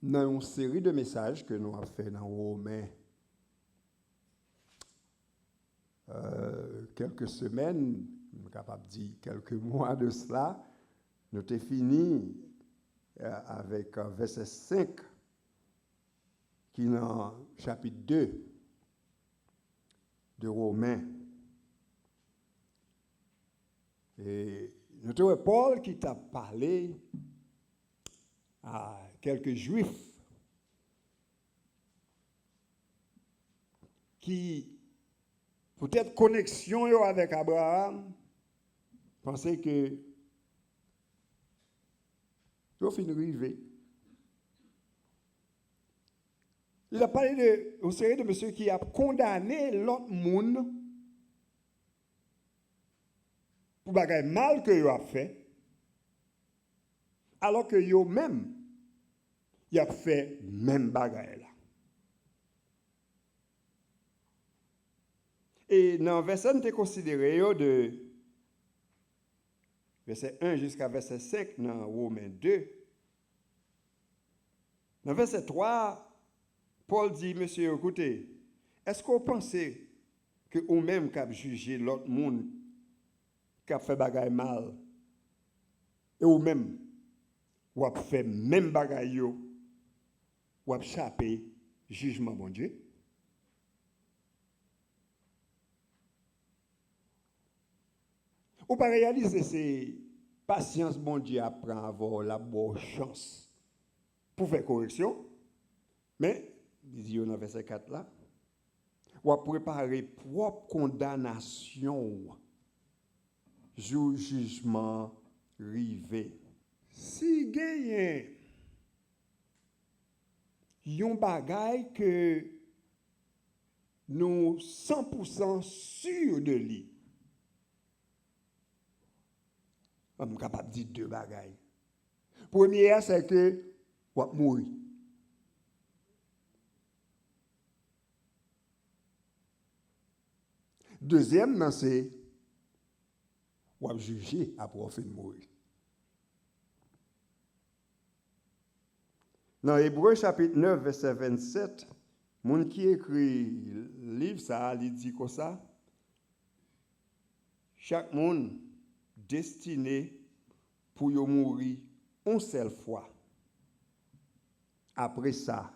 dans une série de messages que nous avons fait dans Romains quelques semaines, je suis capable de dire quelques mois de cela, nous avons fini avec verset 5 qui est dans chapitre 2 de Romains. Et nous avons Paul qui t'a parlé à quelques juifs qui, peut-être connexion avec Abraham, pensaient que ils ont fini arriver. Il a parlé d'une série de monsieur qui a condamné l'autre monde pour bagaille mal que ils a fait, alors que eux même ils a fait même bagaille là. Et dans le verset, nous avons considéré de verset 1 jusqu'à verset 5 dans Romains 2. Dans verset 3, Paul dit, monsieur, écoutez, est-ce qu'on pensez que vous-même qui avez jugé l'autre monde qui a fait bagaille mal, et vous-même, vous avez fait même bagaille, vous avez échappé jugement, bon Dieu? Ou pas réaliser c'est patience, bon Dieu, apprend à avoir la bonne chance pour faire correction. Mais, dit dans verset 4 là, ou à préparer propre condamnation, jour jugement rivé. Si gagne yon bagay que nous 100% sûrs de lui, je suis capable de dire deux bagailles. Première, c'est que vous allez mourir. Deuxième, c'est vous allez juger après fin de mourir. Dans Hébreux chapitre 9, verset 27, mon qui écrit le livre, ça, il dit comme ça. Chaque monde destiné pour mourir une seule fois. Après ça,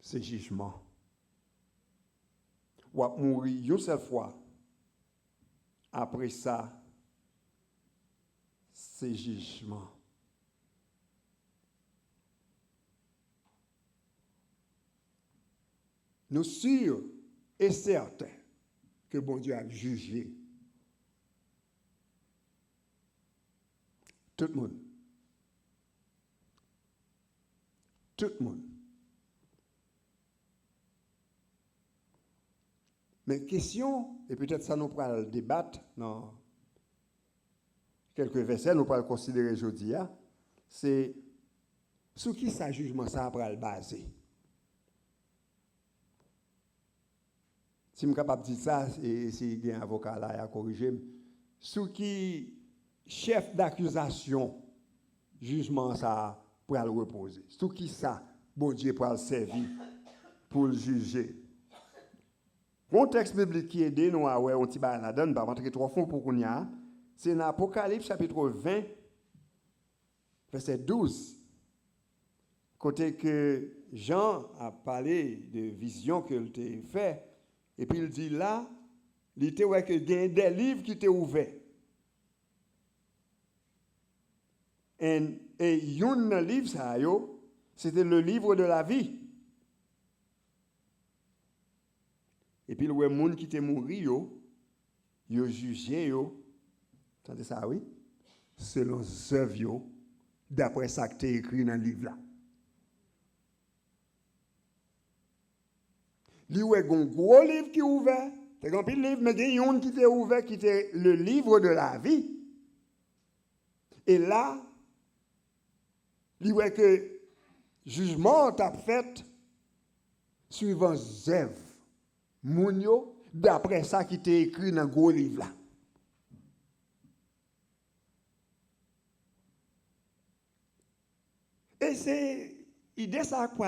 c'est jugement. Ou mourir une seule fois. Après ça, c'est jugement. Nous sommes sûrs et certains que bon Dieu a jugé tout le monde. Tout le monde. Mais question, et peut-être ça nous pourra le débattre dans quelques versets, nous pourra le considérer aujourd'hui, c'est sur qui ça jugement ça après le baser. Si je suis capable de dire ça, et si il y a un avocat là à corriger, sur qui chef d'accusation, jugement ça pour le reposer. Sur qui ça, bon Dieu pour le servir, pour le juger. Mon texte biblique qui aide nous à on t'y la donne, pas rentrer trop fond pour qu'on y a, c'est dans Apocalypse chapitre 20, verset 12. Côté que Jean a parlé de vision qu'il t'a fait, et puis il dit là, il était ouais que il y a des livres qui étaient ouverts. Et un livre ça c'était le livre de la vie. Et puis le monde qui était mort yo jugé entendez ça oui, selon œuvres d'après ça qui est écrit dans le livre là. Il y a un gros livre qui est ouvert. C'est un petit livre, mais il y a un qui était ouvert, qui était le livre de la vie. Et là, il y a que jugement t'a fait suivant œuvre. Mounio, d'après ça qui était écrit dans le gros livre là. Et c'est l'idée ça pour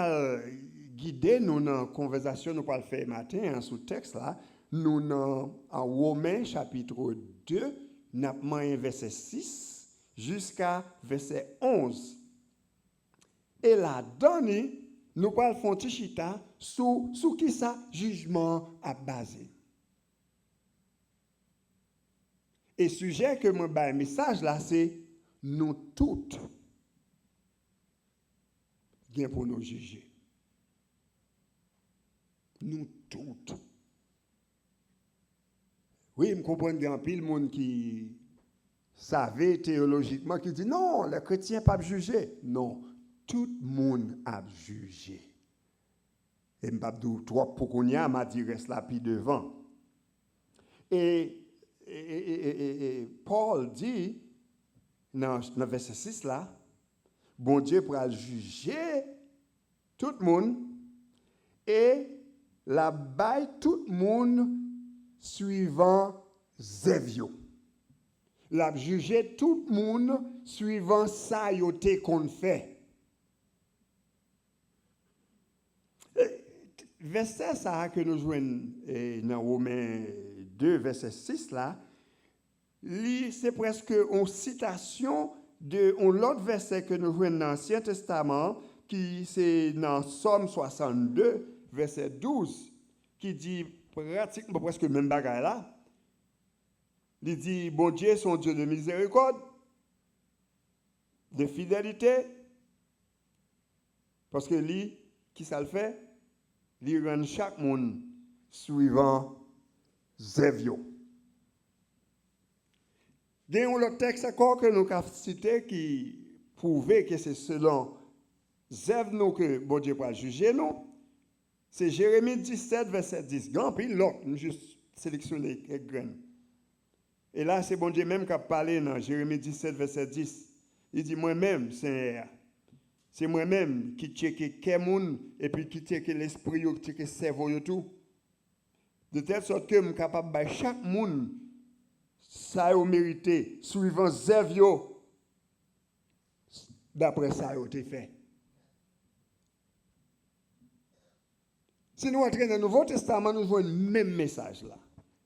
guider nous dans la conversation nous le faire matin sous texte là. Nous en Romains chapitre 2, nous verset 6 jusqu'à verset 11. Et là-dedans, nous parlons de Fontichita sous qui ça jugement a basé. Et le sujet que moi le message là, c'est nous toutes bien pour nous juger. Nous toutes. Oui, je comprends qu'il y a un pile monde qui savait théologiquement, qui dit non, les chrétiens ne peuvent pas juger. Non, tout le monde a jugé. Et je ne sais pas trop pour qu'on y a, m'a dit reste là puis devant. Et Paul dit, dans le verset 6 là, bon Dieu pourra juger tout le monde et la baille tout le monde suivant Zévio. La juger tout le monde suivant ça yoté qu'on fait. Verset ça que nous jouons dans Romains 2, verset 6 là, c'est presque une citation de l'autre verset que nous jouons dans l'Ancien Testament, qui c'est dans Somme 62, verset 12, qui dit pratiquement presque le même bagage là. Il dit, bon Dieu, son Dieu de miséricorde, de fidélité, parce que lui, qui ça le fait? Il rend chaque monde suivant Zévio. Il y a un autre texte encore que nous avons cité qui prouve que c'est selon Zévio que bon Dieu va juger nous. C'est Jérémie 17, verset 10. Grand puis l'autre, nous juste sélectionner quelques graines. Et là, c'est bon Dieu même qui a parlé dans Jérémie 17, verset 10. Il dit, moi-même, c'est moi-même qui check quelqu'un et puis qui check l'esprit, qui check le cerveau et tout. De telle sorte que je suis capable de chaque monde, ça a mérité, suivant Zévio, d'après ça a été fait. Si nous entrons dans le Nouveau Testament, nous voyons le même message là.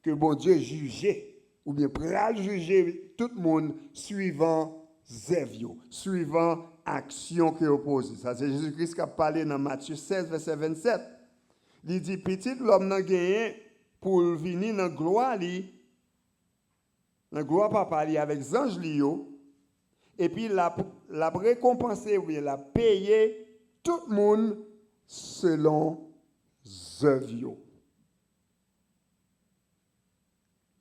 Que bon Dieu jugeait, ou bien pral juger tout le monde suivant Zévio, suivant action qui oppose. Ça, c'est Jésus-Christ qui a parlé dans Matthieu 16, verset 27. Il dit, petit l'homme n'a gagné pour venir dans la gloire, papa, avec les anges, et puis la récompensé, ou bien la payé tout le monde selon Zévio.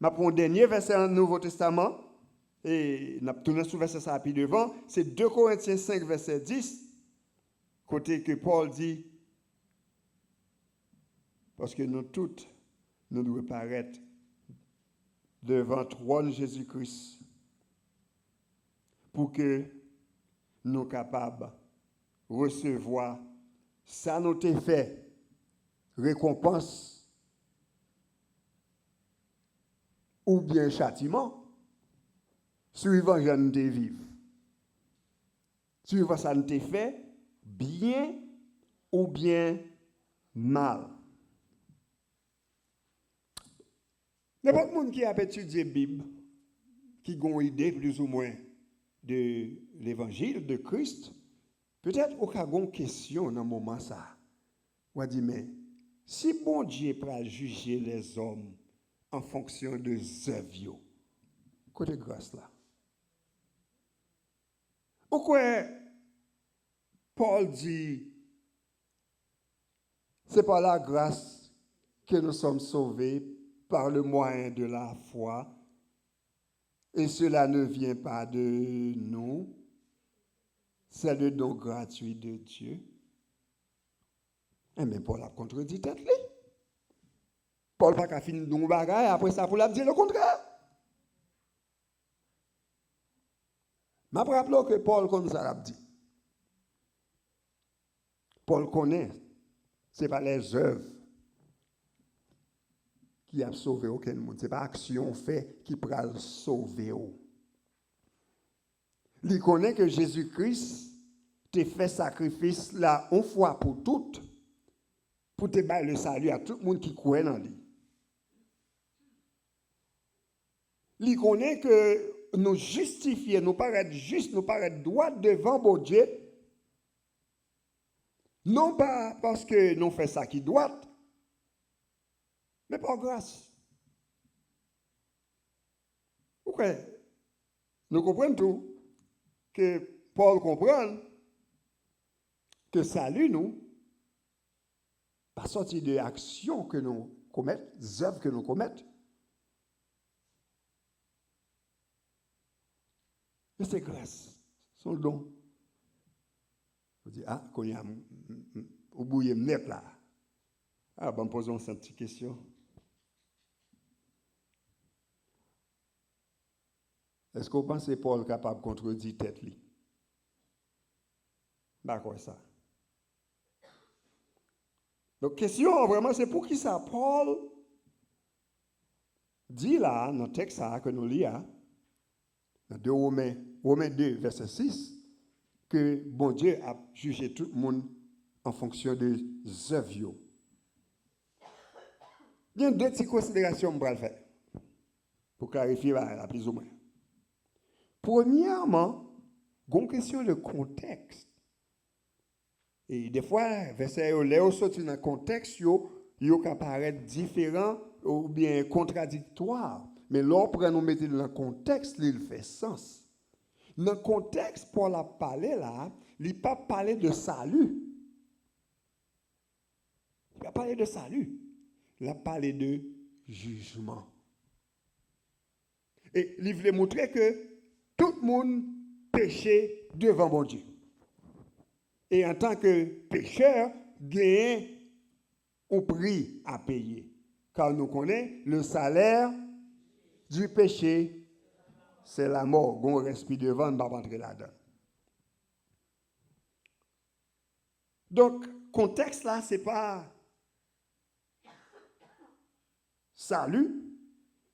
Je prends un dernier verset dans le Nouveau Testament, et je tourne sur verset ça puis devant, c'est 2 Corinthiens 5, verset 10, côté que Paul dit, parce que nous toutes, nous devons paraître devant le trône de Jésus-Christ, pour que nous soyons capables de recevoir ça nous a fait, récompense, ou bien châtiment, suivant ce que nous vivons. Suivant ça nous fait, bien ou bien mal. N'importe qui qui a étudié la Bible, qui a une idée plus ou moins de l'évangile de Christ, peut-être qu'il y a une question dans ce moment ça. On va dire, mais si bon Dieu peut juger les hommes en fonction de Zévio, côté grâce là. Pourquoi Paul dit, c'est par la grâce que nous sommes sauvés par le moyen de la foi, et cela ne vient pas de nous, c'est le don gratuit de Dieu. Eh bien, Paul a contredit tête. Paul n'a pas fini de nous bagaille, après ça, pour la dire le contraire. Je me rappelle que Paul, comme ça l'a dit, Paul connaît, ce n'est pas les œuvres qui a sauvé aucun monde, ce n'est pas action fait qui peut sauver. Il connaît que Jésus-Christ, te fait sacrifice là une fois pour toutes, pour te bailler le salut à tout le monde qui croit dans lui. Il connaît que nous justifier, nous paraître juste, nous paraître droit devant bon Dieu, non pas parce que nous faisons ça qui doit, mais par grâce. Pourquoi? Nous comprenons tout, que Paul comprend que salut nous, pas sorti de actions que nous commettons, des œuvres que nous commettons. Mais c'est grâce, son don. Vous dites, ah, qu'on y a, au bout, il net là. Ah, ben, posons cette petite question. Est-ce que vous pensez Paul capable de contredire tête li? D'accord, ça. Donc, question, vraiment, c'est pour qui ça? Paul dit là, dans le texte que nous lisons, dans 2 Romains 2, verset 6, que bon Dieu a jugé tout le monde en fonction des œuvres. Il y a 2 petites considérations que je vais faire pour clarifier la plus ou moins. Premièrement, il y a une question de contexte. Et des fois, verset là, sorti dans le contexte, il peut paraître différent ou bien contradictoire. Mais lorsque nous mettons dans le contexte, il fait sens. Dans le contexte, Paul a parlé là, il n'a pas parlé de salut. Il n'a pas parlé de salut. Il a parlé de jugement. Et il voulait montrer que tout le monde péchait devant mon Dieu. Et en tant que pécheur, gagne un prix à payer. Car nous connaissons le salaire du péché, c'est la mort. On respire devant, on ne va pas entrer là-dedans. Donc, contexte là, ce n'est pas salut,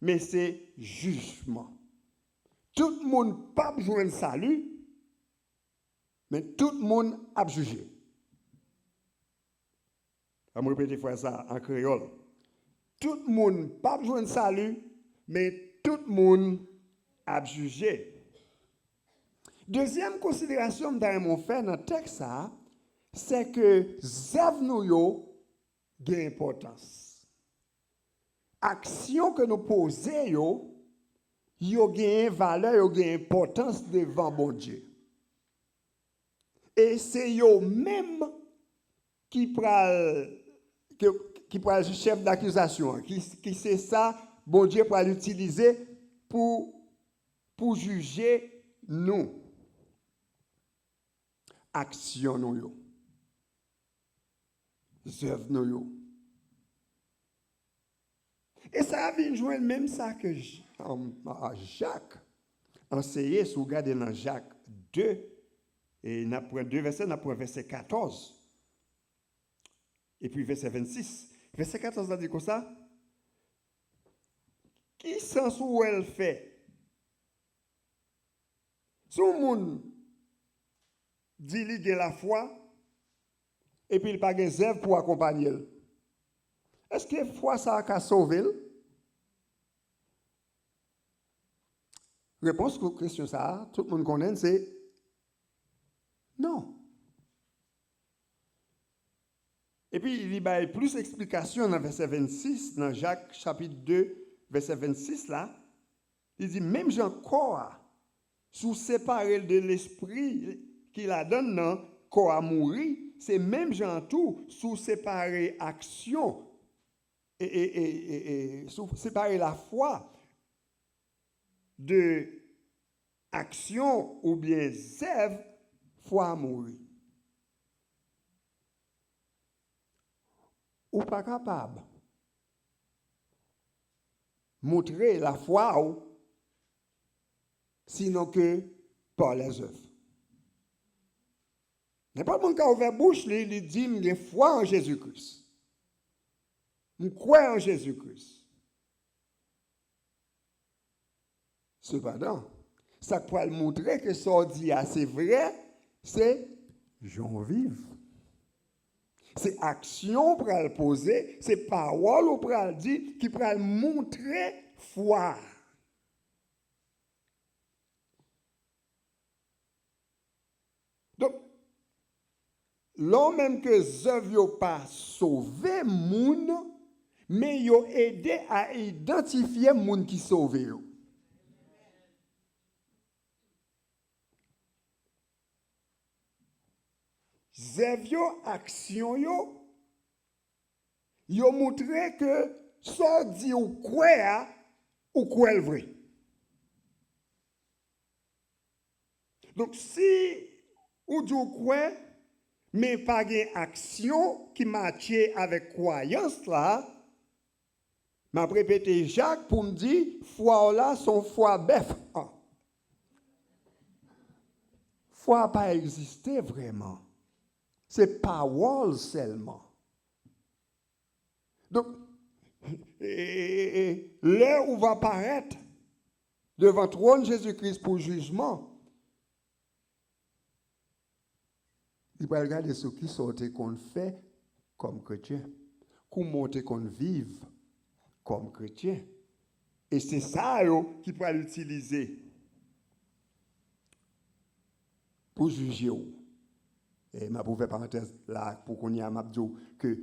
mais c'est jugement. Tout le monde n'a pas besoin de salut, mais tout le monde a jugé. Je vais me répéter ça en créole. Tout le monde n'a pas besoin de salut, mais tout le monde a jugé. Deuxième considération que nous fait dans le texte, c'est que zèv nous yo gagne importance. Action que nous posons, yo gagne valeur, yo gagne importance devant bon Dieu. Et c'est yo même qui pral le chef d'accusation, qui c'est ça, bon Dieu pour l'utiliser pour juger nous. Action nous yo. Œuvre nous yo. Et ça vient joindre même ça que Jacques enseignait, si vous regardez dans Jacques 2, et nous prenons 2 versets, nous prenons verset 14. Et puis verset 26. Verset 14, ça dit comme ça. Qui sens où elle fait? Si le monde dit qu'il a la foi, et puis il n'a pas de zèbre pour accompagner. Est-ce que la foi, ça a sauvé? Réponse à la question, ça, tout le monde connaît, c'est non. Et puis, il y a plus d'explications dans verset 26, dans Jacques chapitre 2, verset 26, là. Il dit, même Jean corps, sous séparé de l'esprit qu'il a donné, dans corps à mourir, c'est même Jean tout, sous séparé action, et sous séparer la foi de action ou bien zève, foi à mourir. Ou pas capable montrer la foi sinon que par les œuvres. N'importe qui a ouvert bouche, il dit j'ai foi en Jésus-Christ. Je crois en Jésus-Christ. Cependant, ça peut montrer que ce qu'on dit c'est vrai, c'est j'en vive. C'est action pour le poser, c'est parole pour le dire qui pour le montrer foi. Donc, l'homme même que zèv yo pas sauvé moun, mais yo aidé à identifier moun qui sauvé yo. Zèv yo action yo montré que ça dit ou quoi le vrai. Donc si ou dit ou quoi mais pas une action qui matche avec croyance là, m'a répété Jacques pour me dire foi là son foi bœuf. Foi pas existé vraiment. C'est parole seulement. Donc, l'heure où va paraître devant le trône Jésus-Christ pour jugement, il va regarder ce qui sortait qu'on fait comme chrétien, comment qu'on vive comme chrétien. Et c'est ça qui pourra l'utiliser pour juger. Et ma pour faire parenthèse là, pour qu'on y a dit que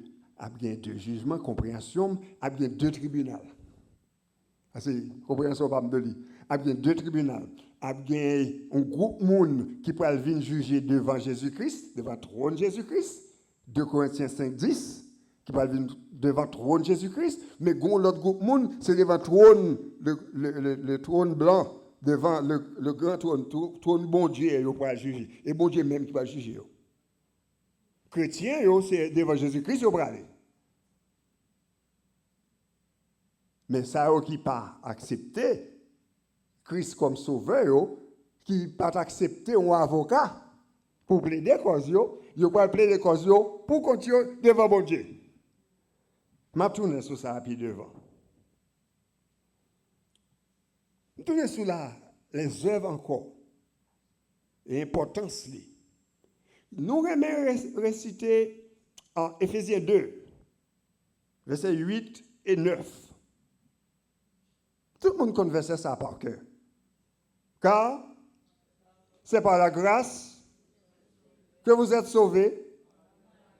il y a deux jugements, compréhension, il y a deux tribunaux. C'est compréhension pas de lui. Il y a deux tribunaux. Il y a un groupe de monde qui peut venir juger devant Jésus-Christ, devant le trône de Jésus-Christ. 2 Corinthiens 5:10, qui peut venir devant le trône de Jésus-Christ. Mais l'autre groupe de monde, c'est devant le trône, le trône blanc, devant le grand trône bon Dieu, il va juger. Et bon Dieu même qui va juger. Chrétiens, c'est devant Jésus-Christ, ils vont aller. Mais ça, qui pas accepté Christ comme sauveur, qui pas accepté un avocat pour plaider cause, ils pas plaider cause pour continuer devant bon Dieu. Je tourne sur ça puis devant. Je tourne sur les œuvres encore. Et l'importance. Nous remettons réciter en Éphésiens 2, versets 8 et 9. Tout le monde connaît ça par cœur. Car c'est par la grâce que vous êtes sauvés,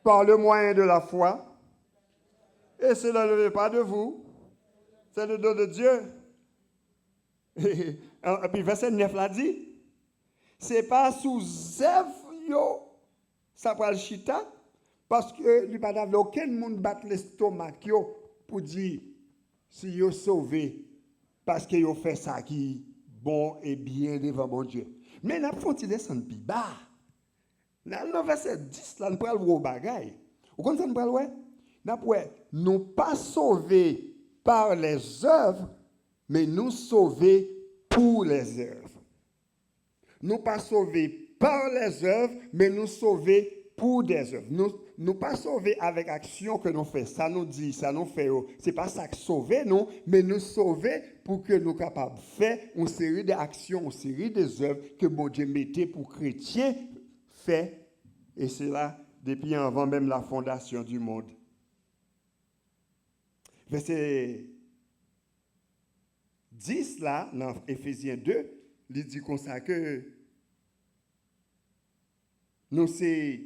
par le moyen de la foi. Et cela ne vient pas de vous, c'est le don de Dieu. Et puis verset 9 l'a dit, c'est pas sous œuvre ça va le chita, parce que il n'y a pas aucun monde bat l'estomac pour dire si vous sauvé parce que vous fait ça qui bon et bien devant mon Dieu. Mais nous avons descendre plus bas. Dans le verset 10, là, nous parlons de bagaille. Vous comprenez ça, nous pas sauvés par les œuvres, mais nous sauvés pour les œuvres. Nous pas sauvés par les œuvres, mais nous sauvés pour des œuvres. Nous pas sauvés avec action que nous faisons. Ça nous dit, ça nous fait. C'est pas ça que sauver, non, mais nous sauver pour que nous capables de faire une série d'actions, une série des œuvres que mon Dieu mettait pour chrétiens fait. Et c'est là, depuis avant même la fondation du monde. Verset 10, là, dans Éphésiens 2, il dit comme ça que nous, c'est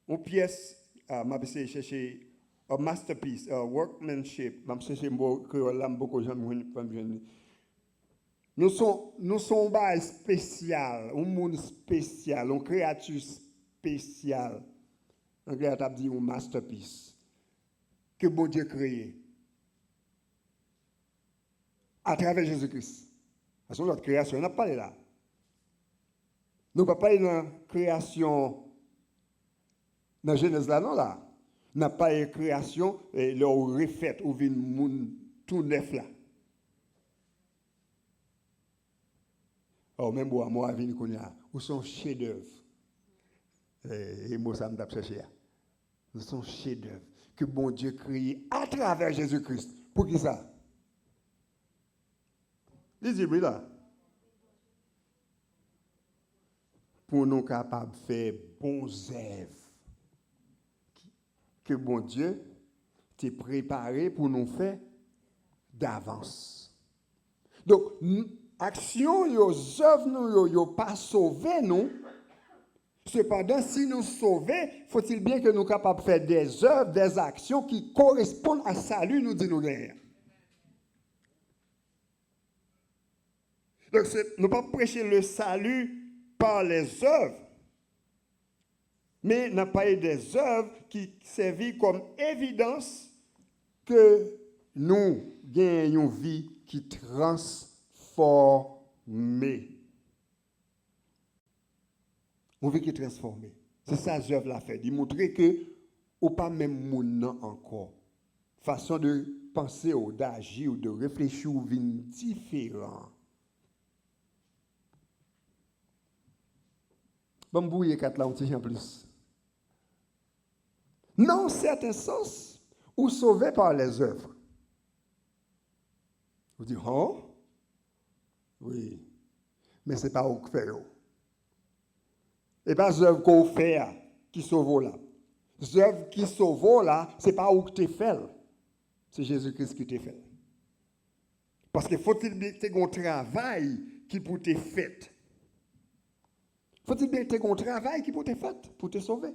une pièce, je chercher un masterpiece, un workmanship, je chercher un mot créole, beaucoup de gens me nous sommes un spécial, un monde spécial, une créature spéciale. Un créateur dit un masterpiece que bon Dieu a créé à travers Jésus-Christ. Parce que notre création, on n'a pas parlé là. Nous ne pouvons pas parler de la création dans Genèse là, non là. Nous n'avons pas de création, le refait, ou vient tout neuf là. Oh, même moi, je viens de où sont chefs-d'œuvre. Et moi, ça me tape chercher. Nous sommes chefs-d'œuvre que bon Dieu créé à travers Jésus-Christ. Pour qui ça? Lisez-moi là. pour nous capables de faire bons œuvres que bon Dieu t'est préparé pour nous faire d'avance. Donc, action, yo œuvres nous, yo pas sauver nous. Cependant, si nous sauvons, faut-il bien que nous soyons capables de faire des œuvres, des actions qui correspondent à salut, nous dit nous derrière. Donc, nous ne pas prêcher le salut par les œuvres, mais nous pas des œuvres qui servent comme évidence que nous gagnons une vie qui transforme. Une vie qui est transformée. C'est ça que l'œuvre l'a fait. Il montrer que ou pas même moun encore. Façon de penser ou d'agir ou de réfléchir ou vin différent. Bon, bouiller quatre là, on tient en plus. Dans un certain sens, ou sauvé par les œuvres. Vous dites, oh? Oui. Mais ce n'est pas au faire. Et pas les œuvres qu'on fait qui sauvent là. Les œuvres qui sauvent là, ce n'est pas où tu fais. C'est Jésus-Christ qui t'a fait. Parce qu'il faut-il bien que tu aies un travail qui pour te fait. Faut-il bien que tu aies un travail qui pour te fait, pour te sauver.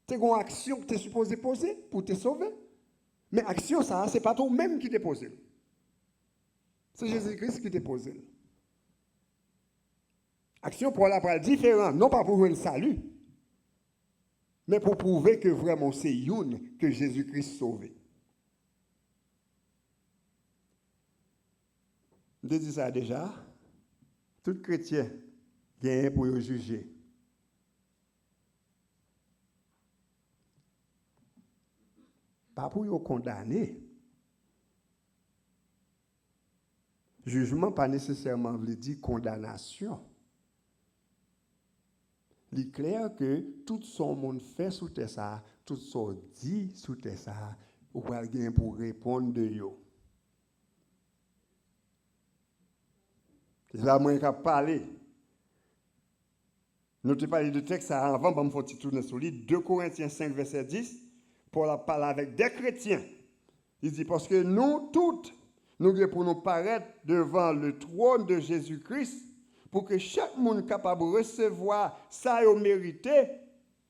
Tu as une action que tu es supposé poser pour te sauver. Mais action, ça, ce n'est pas toi-même qui t'es posé. C'est Jésus-Christ qui t'est posé. Action pour la parole différente, non pas pour un salut, mais pour prouver que vraiment c'est une que Jésus-Christ sauvé. Je dis ça déjà. Tout chrétien vient pour le juger. Pas pour le condamner. Jugement pas nécessairement veut dire condamnation. Il est clair que tout son monde fait sous terre ça, tout son dit sous terre ça, ou pas bien pour répondre de yo. C'est là moi qui parler. Nous te parlé de texte avant, je vais me tourner sur lui. 2 Corinthiens 5, verset 10. Paul a parlé avec des chrétiens. Il dit, parce que nous toutes, nous devons nous paraître devant le trône de Jésus-Christ pour que chaque monde capable de recevoir ça au mérité,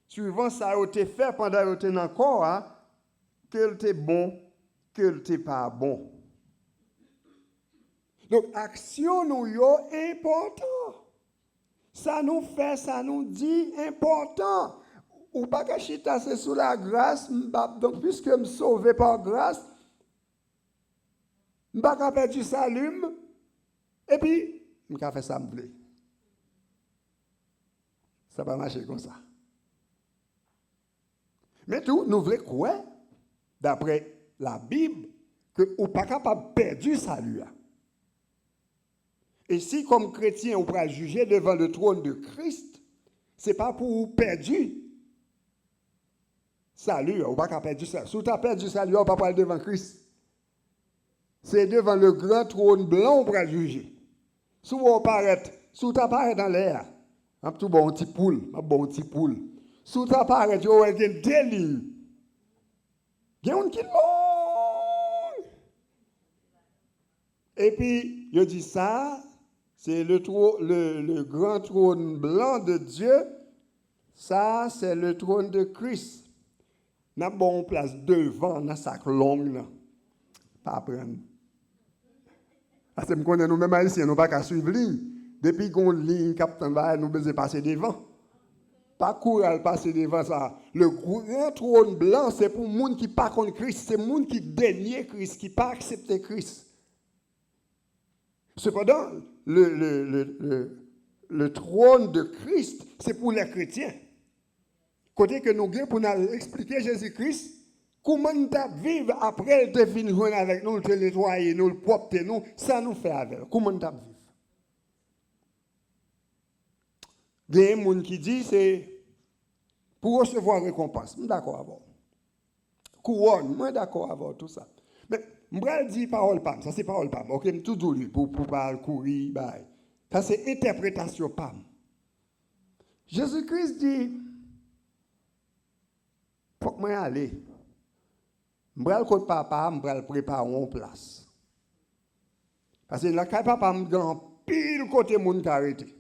suivant ça au te fait pendant qu'il était encore, hein, que était bon, que était pas bon. Donc, action nous yo important. Ça nous fait, ça nous dit important. Ou pas que chita c'est sous la grâce, donc puisque je suis sauvé par grâce, je ne vais pas perdre du salut, et puis, je vais faire ça me plaît. Ça va marcher comme ça. Mais tout, nous voulons quoi, d'après la Bible, que nous ne pas capable de perdre du salut. Et si, comme chrétien, on peut juger devant le trône de Christ, ce n'est pas pour vous perdre salut, on ne va pas perdre ça. Si tu as perdu salut, on ne va pas aller devant Christ. C'est devant le grand trône blanc qu'on va juger. Si tu apparais dans l'air, un petit bon petit poule, Si tu apparais, tu aurais des lignes. Il y a un qui long. Et puis, il dit ça, c'est le grand trône blanc de Dieu. Ça, c'est le trône de Christ. Nous avons place devant dans sac long. Pas prendre. Parce que nous connaissons nous-mêmes haïtiens, nous pas qu'à suivre ligne. Depuis qu'on ligne, capitaine va nous besoin passer devant. Pas courir passer devant ça. Le grand trône blanc, c'est pour les gens qui ne pas contre Christ, c'est les gens qui dénient Christ, qui ne pas accepter Christ. Cependant, le trône de Christ, c'est pour les chrétiens. Côté que nous avons pour nous expliquer Jésus-Christ, comment nous vivre après le fin joindre avec nous, le nettoyer, nous le propre nous, ça nous fait avec. Comment nous vivre? Il y a des gens qui disent c'est pour recevoir récompense. Je suis d'accord avec couronne, je suis d'accord avec tout ça. Mais je vais dire parole PAM, ça c'est parole PAM. Ok, je toujours lu pour pas courir. Ça c'est interprétation PAM. Jésus-Christ dit, faut que moi aller. Je vais aller papa, je vais préparer une place. Parce que là, quand papa me dit, pile côté monde qui arrêté.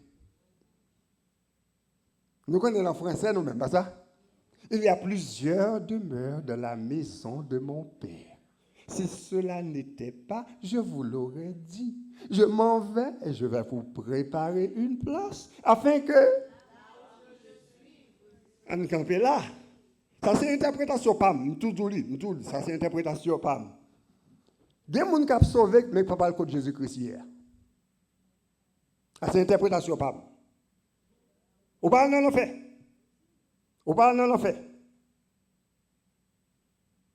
Nous connaissons en français nous-mêmes, pas ça? Il y a plusieurs demeures dans la maison de mon Père. Si cela n'était pas, je vous l'aurais dit. Je m'en vais et je vais vous préparer une place afin que... On campe là. Ça c'est interprétation PAM. Tout, ça c'est interprétation PAM. Il y a des gens qui ont sauvé, mais qui ne parlent pas de Jésus-Christ hier. Ça c'est interprétation PAM. Ou pas non, fait. Ou pas non, fait.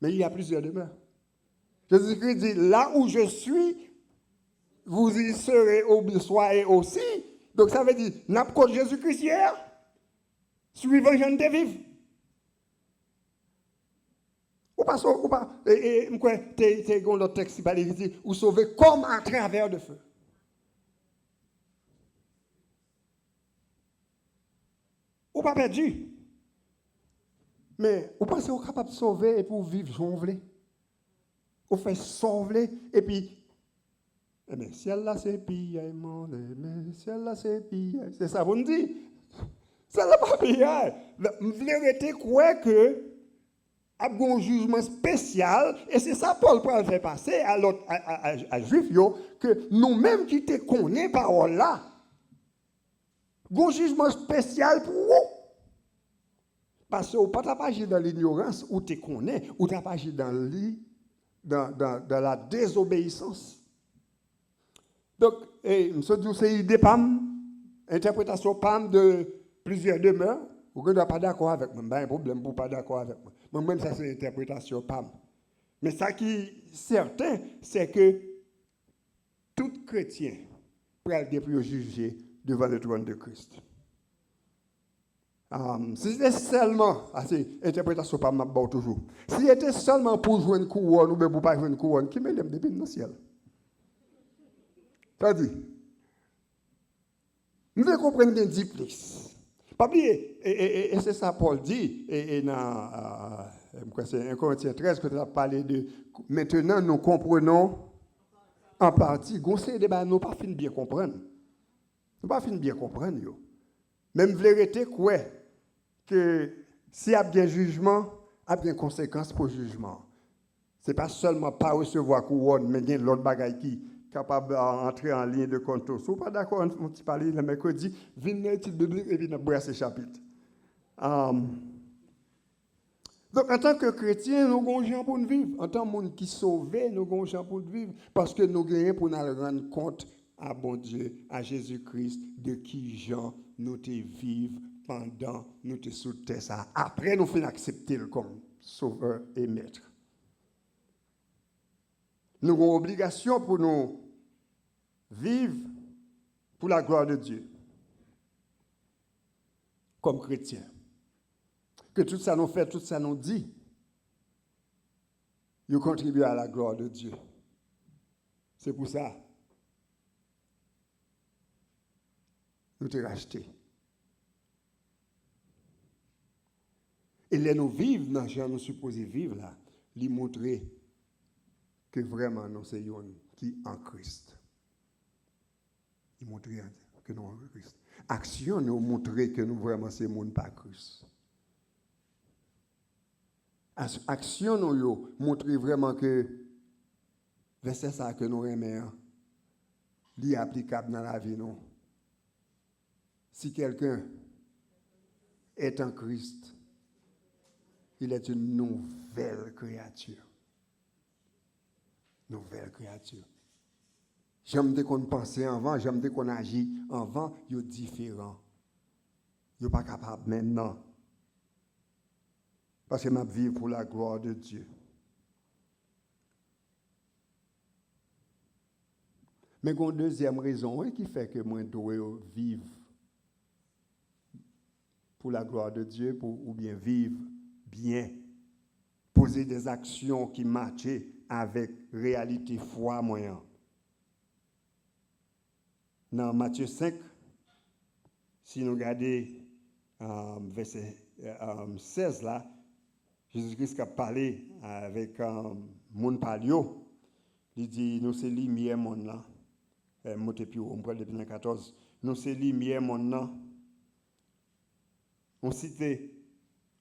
Mais il y a plusieurs demeures. Jésus-Christ dit, là où je suis, vous y serez soyez aussi. Donc ça veut dire, n'a pas de Jésus-Christ hier, suivant Jean de vivre. Ou pas, et t'es dans le texte, il dit, vous sauvez comme à travers de feu. Ou pas perdu. Mais vous pensez qu'on est capable de sauver et pour vivre, j'en voulais. On fait sauver et puis, eh bien, ciel là c'est pire, ciel là c'est pire. C'est ça, vous me dites? Ça n'a pas pire. Vous voulez arrêter quoi que a un jugement spécial, et c'est ça Paul peut faire passer à Juifs, que nous-mêmes qui te connaissons parole là, un jugement spécial pour vous. Parce que vous ne pas agir dans l'ignorance, ou te connais, ou tu n'as pas agir dans la désobéissance. Donc, c'est idée PAM, interprétation PAM de plusieurs demeures. Vous ne pas d'accord avec moi, pas un problème pour pas d'accord avec moi. Moi-même, ça c'est interprétation PAM. Mais ça qui est certain, c'est que tout chrétien peut être jugé devant le trône de Christ. Si c'était seulement, c'est interprétation PAM m'a bon toujours. Si c'était seulement pour jouer une couronne ou bien pour pas jouer une couronne, qui m'aime depuis dans le ciel? Ça dit, nous devons comprendre bien 10 plus. Pas oublier, et c'est ça Paul dit, et dans 1 Corinthiens 13, que tu as parlé de maintenant nous comprenons en partie. Gonçalves débat nous pas fin bien comprendre. Nous pas fin bien comprendre yo. Même vérité quoi que s'il y a bien jugement, il y a bien conséquence pour jugement. C'est pas seulement pas recevoir couronne, mais bien l'autre bagaille qui capable d'entrer en ligne de compte. Si vous n'êtes pas d'accord, on va parler le mercredi, venez dans l'étude biblique et venez dans ce chapitre. Donc, en tant que chrétien, nous avons gens pour nous vivre. En tant que monde qui sauve, nous avons gens pour nous vivre. Parce que nous gagnons pour nous rendre compte à bon Dieu, à Jésus-Christ, de qui Jean nous te vivre pendant nous te sous ça. Après, nous faisons accepter comme sauveur et maître. Nous avons obligation pour nous vivre pour la gloire de Dieu. Comme chrétiens. Que tout ça nous fait, tout ça nous dit, nous contribuons à la gloire de Dieu. C'est pour ça nous t'ai racheté. Et les nous vivre dans ce que nous supposons vivre là, lui montrer que vraiment nous sommes qui en Christ. Il montrer que nous en Christ. Action nous montrer que nous vraiment c'est monde pas Christ. Action nous montrer vraiment que verset ça que nous aimons, est applicable dans la vie nous. Si quelqu'un est en Christ, il est une nouvelle créature. Nouvelle créature. J'aime qu'on pense avant, j'aime qu'on agit avant, il est différent. Il n'est pas capable maintenant. Parce que je vis pour la gloire de Dieu. Mais il y a une deuxième raison qui fait que moi, je dois vivre pour la gloire de Dieu, ou bien vivre bien, poser des actions qui matchent avec réalité foi moyen. Dans Matthieu 5, si nous regardons verset 16 là, Jésus-Christ a parlé avec mon palio. Il dit, nous c'est lumière monde là. Monte plus on prend depuis 14. Nous c'est lumière monde là. On cité,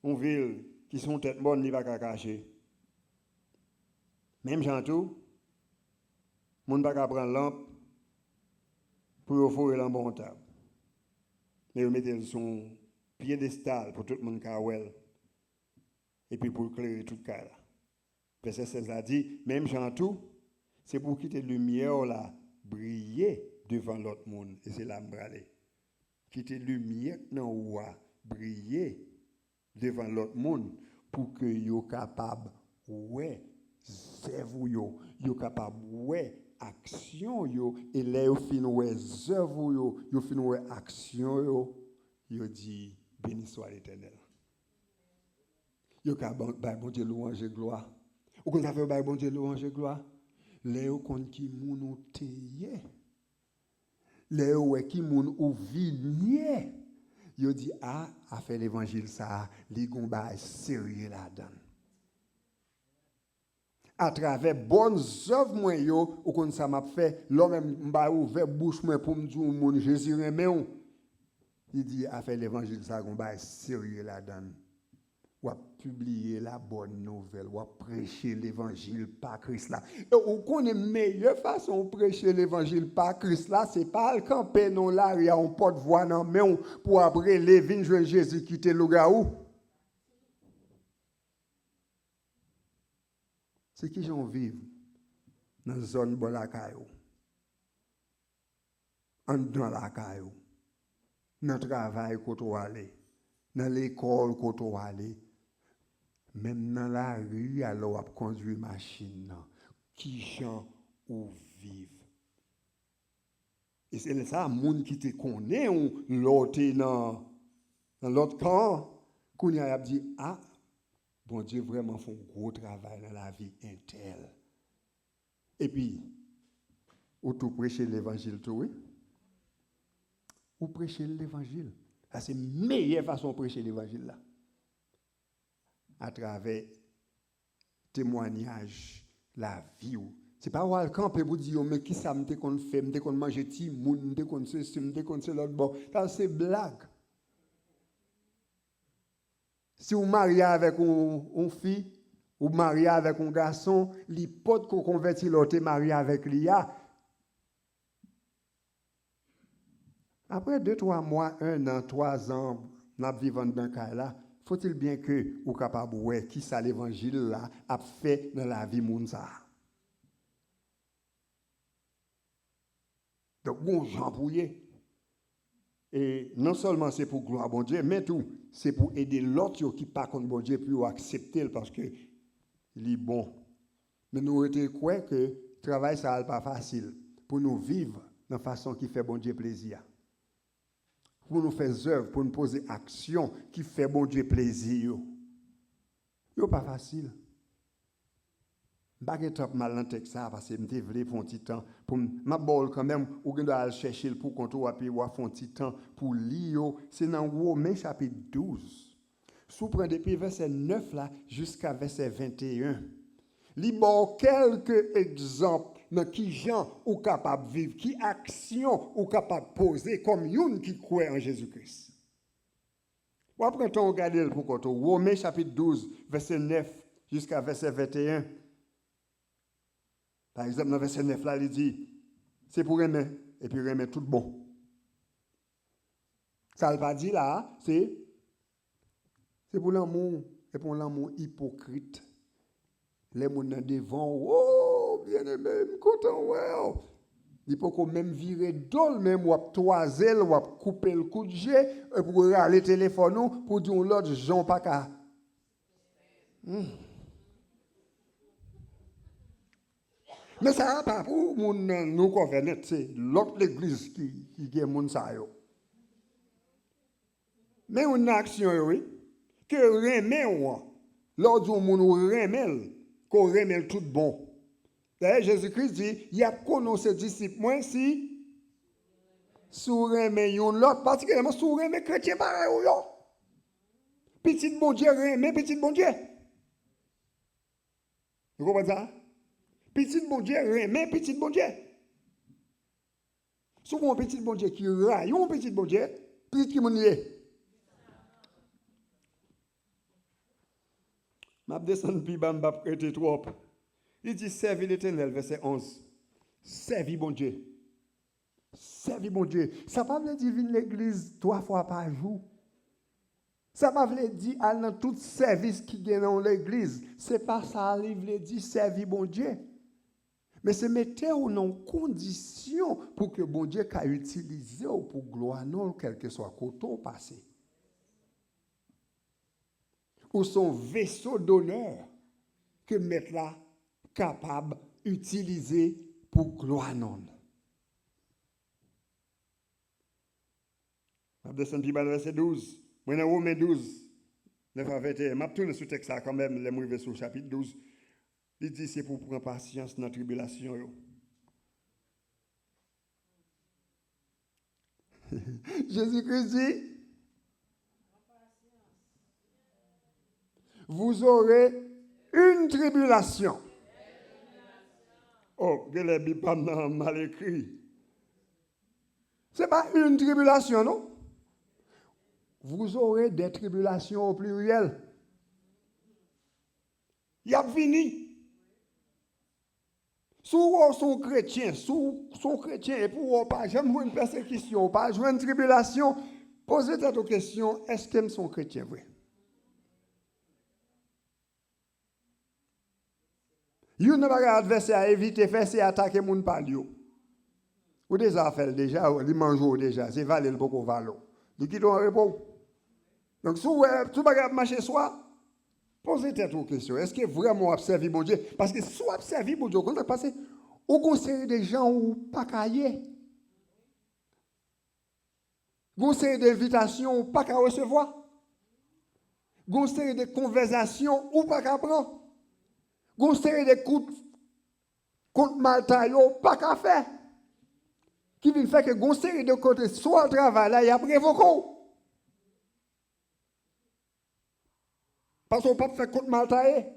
on ville qui sont tête bonne, il va pas cacher. Même gens tout, monde pas prendre lampe pour offrir la bonne table. Mais vous mettez son piédestal pour tout le monde qui a et puis pour éclairer tout le cas. Verset 16 a dit, même gens tout, c'est pour quitter la lumière là, briller devant l'autre monde. Et c'est là que je quitter la lumière dans le briller devant l'autre monde pour que vous capable ouais serve yo capable ouais action yo et là yo fin ouais œuvre yo fin ouais action yo dit béni soit l'Éternel. Yo capable bon Dieu louange et gloire. Ou qu'on a fait bon Dieu louange et gloire. Là yo kon ki moun ou teye. Là yo qui moun ou vigné. Yo dit a fait l'évangile ça li gon ba sérieux là-dedans. À travers bonnes œuvres moi yo ou kon ça m'a fait l'homme m'a ouvert bouche moi pour me dire mon Jésus remet on. Il dit a fait l'évangile ça gon ba sérieux là-dedans. Ou à publier la bonne nouvelle, ou à prêcher l'évangile par Christ là. Et on connaît meilleure façon de prêcher l'évangile par Christ là, c'est pas le camper non là, il y a un porte-voix dans mais pour après les vignes joindre Jésus quitter le gars où. C'est qui j'en vivent dans la zone de la caillou. Dans la caillou. Dans le travail qu'on va aller. Dans l'école qu'on va aller. Même dans la rue, alors on conduit machine. Qui gens ou vivent. Et c'est ça, les gens qui te connaissent, ou l'autre dans l'autre camp, qu'on a dit, ah, bon Dieu vraiment fait un gros travail dans la vie interne. Et puis, ou tout prêcher l'évangile, tout, oui? Ou prêcher l'évangile. C'est la meilleure façon de prêcher l'évangile là. À travers témoignage, la vie. C'est pas où camper pour dire, mais qui ça me qu'on fait, me qu'on mange ti, moun, me qu'on ceci, me qu'on c'est l'autre bon. Ça c'est blague. Si vous mariez avec une fille, ou mariez avec un garçon, l'hypothèse qu'on convertit l'autre marié avec l'IA. Après 2-3 mois, 1 an, 3 ans, nous vivons dans ce cas-là, faut-il bien que vous capable ouais qui ça l'évangile là a fait dans la vie mounsa. Donc bon Jean Pouillet. Et non seulement c'est pour gloire bon Dieu, mais tout c'est pour aider l'autre qui pas contre bon Dieu puis accepter parce que il est bon. Mais nous était quoi que le travail ça n'est pas facile pour nous vivre de façon qui fait bon Dieu plaisir. Pour nous faire œuvre, pour nous poser action qui fait bon Dieu plaisir. Ce n'est pas facile. Je ne vais pas mal dans le texte parce que je voulais faire un petit temps. Pour ma bol quand même, ou je dois chercher pour qu'on soit puis faire un petit temps pour lire. C'est dans Romains chapitre 12. Si vous prenez depuis verset 9 là jusqu'à verset 21. Libre quelques exemples dans qui gens ou capable de vivre, qui action ou capable de poser comme une qui croit en Jésus-Christ. Ou après on regarde le pour côté Romains chapitre 12 verset 9 jusqu'à verset 21. Par exemple dans verset 9 là il dit c'est pour aimer et puis aimer tout bon. Ça ne pas dit là, c'est pour l'amour et pour l'amour hypocrite. Les gens devant, oh, bien aimé, je suis content, ouais. Il faut qu'on même virer d'ol, même ou toiser, ou couper le coup de jet, pour aller le téléphone, pour dire l'autre, Jean pas qu'à. Mais ça n'a pas pour nous convaincre, c'est l'autre l'église qui est mon ça. Mais une action, oui, que remet, l'autre monde remet. Qu'on remet tout bon. D'ailleurs, Jésus-Christ dit, il y a connu ses disciples, moi si, sous remet l'autre, particulièrement sous remet chrétien pareil ou yon. petit bon Dieu, mais petit bon Dieu. Vous comprenez ça? Petit bon Dieu, mais petit bon Dieu. Souvent, un petit bon Dieu qui raille, un petit bon Dieu, petit qui m'en est. Je descends puis je vais prêter trop. Il dit, servir l'Éternel, verset 11. Servir bon Dieu. Servir bon Dieu. Ça ne veut pas dire venir l'église 3 fois par jour. Ça ne veut pas dire aller dans tout service qui est dans l'église. Ce n'est pas ça, il veut dire servir bon Dieu. Mais c'est mettre en condition pour que bon Dieu puisse utiliser pour gloire non, quel que soit le côté passé. Ou son vaisseau d'honneur que mettre là capable d'utiliser pour gloire non. Je vais descendre le verset 12. Moi, dans Romains 12, 9 à 21, je vais tourner sur le texte là quand même, les mots sur le chapitre 12. Il dit c'est pour prendre patience dans la tribulation. Jésus-Christ dit, vous aurez une tribulation. Oh, que les Bibles pas mal écrit. Ce n'est pas une tribulation, non? Vous aurez des tribulations au pluriel. Il y a fini. Si vous sont chrétiens, et pour pas jamais une persécution, pas une tribulation, posez cette question, est-ce qu'ils sont chrétiens vrai? Vous n'avez pas adversaire à éviter, faire c'est attaquer mon palio. Ou des affaires déjà, ils mangent déjà, c'est valé le beaucoup valo. Ils quittent en repos. Donc, si vous ne marchez soi, posez-vous une question. Est-ce que vraiment observer mon Dieu? Parce que si vous observez mon Dieu, quand vous passez, vous conseillez des gens ou pas cahier. Vous conseillez des invitations ou pas qu'à recevoir. Vous conseillez des conversations ou pas qu'à prendre. Vous conseillez des coups contre maltaille ou pas qu'à faire. Qui vient faire que vous conseillez de côté, soit le travail là, il y a prévoqué. Parce qu'on ne peut pas faire contre maltaille.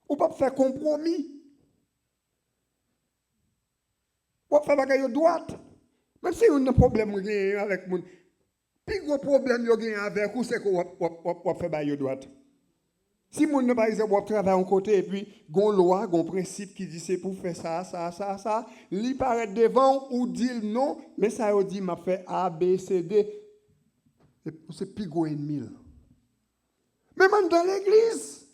On ne peut pas faire compromis. On peut faire bagaille droite. Même si on a un problème avec mon. Plus gros problème avec vous, c'est qu'on va faire bagaille droite. Si mon par exemple, on travaille en côté et puis, gon loi, gon principe qui dit c'est pour faire ça, il paraît devant ou dit non, mais ça veut dire m'a fait A, B, C, D. C'est plus gros ennemi. Même dans l'église.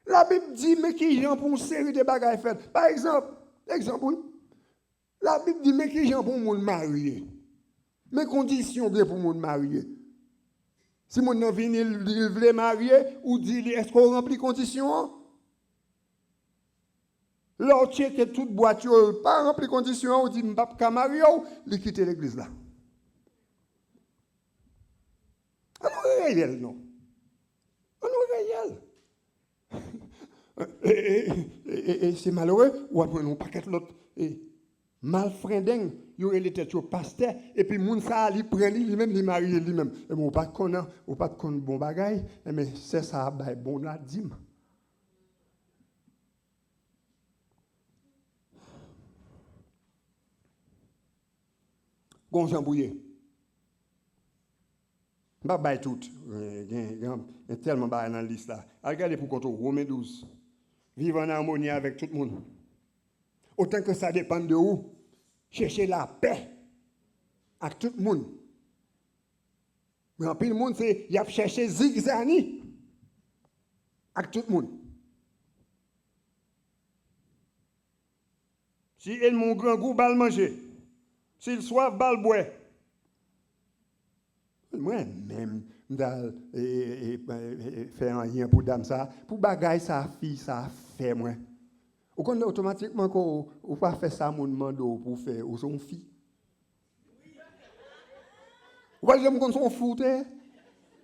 La Bible dit, mais qui j'en pour une série de bagages faites. Par exemple, oui. La Bible dit, mais qui j'en pour mon marié. Mes conditions pour mon marié. Si mon nom vient, il veut marier, ou dit, est-ce qu'on remplit les conditions? L'autre check toute boîte, pas rempli les conditions, ou dit, je ne peux pas marier, il quitte l'église là. On est réel, non? On est réel. Et c'est malheureux, ou après, on paquet l'autre. Malfredeng, il y aurait les têtes au pasteur, et puis, moun sa, il prend lui-même, il marie lui-même. Et bon, pas de connaître bon bagaille, mais c'est ça, bon la dîme. Gonjan Bouye. Je ne tout. Il y a tellement de dans la liste là. Regardez pour contre Romains 12. Vivre en harmonie avec tout le monde. Autant que ça dépend de vous. Cherchez la paix avec tout le monde. Mais en plus, le monde, c'est qu'il a cherché zigzani avec tout le monde. Si il mon grand goût, bal manger. S'il soif, bal boire. Moi-même, faire rien pour dame ça. Pour bagaille, ça fille, ça fait moi. Ou qu'on automatiquement qu'on ne pas faire ça, mon mando pour faire ou son fille. Ou pas j'aime qu'on son foute,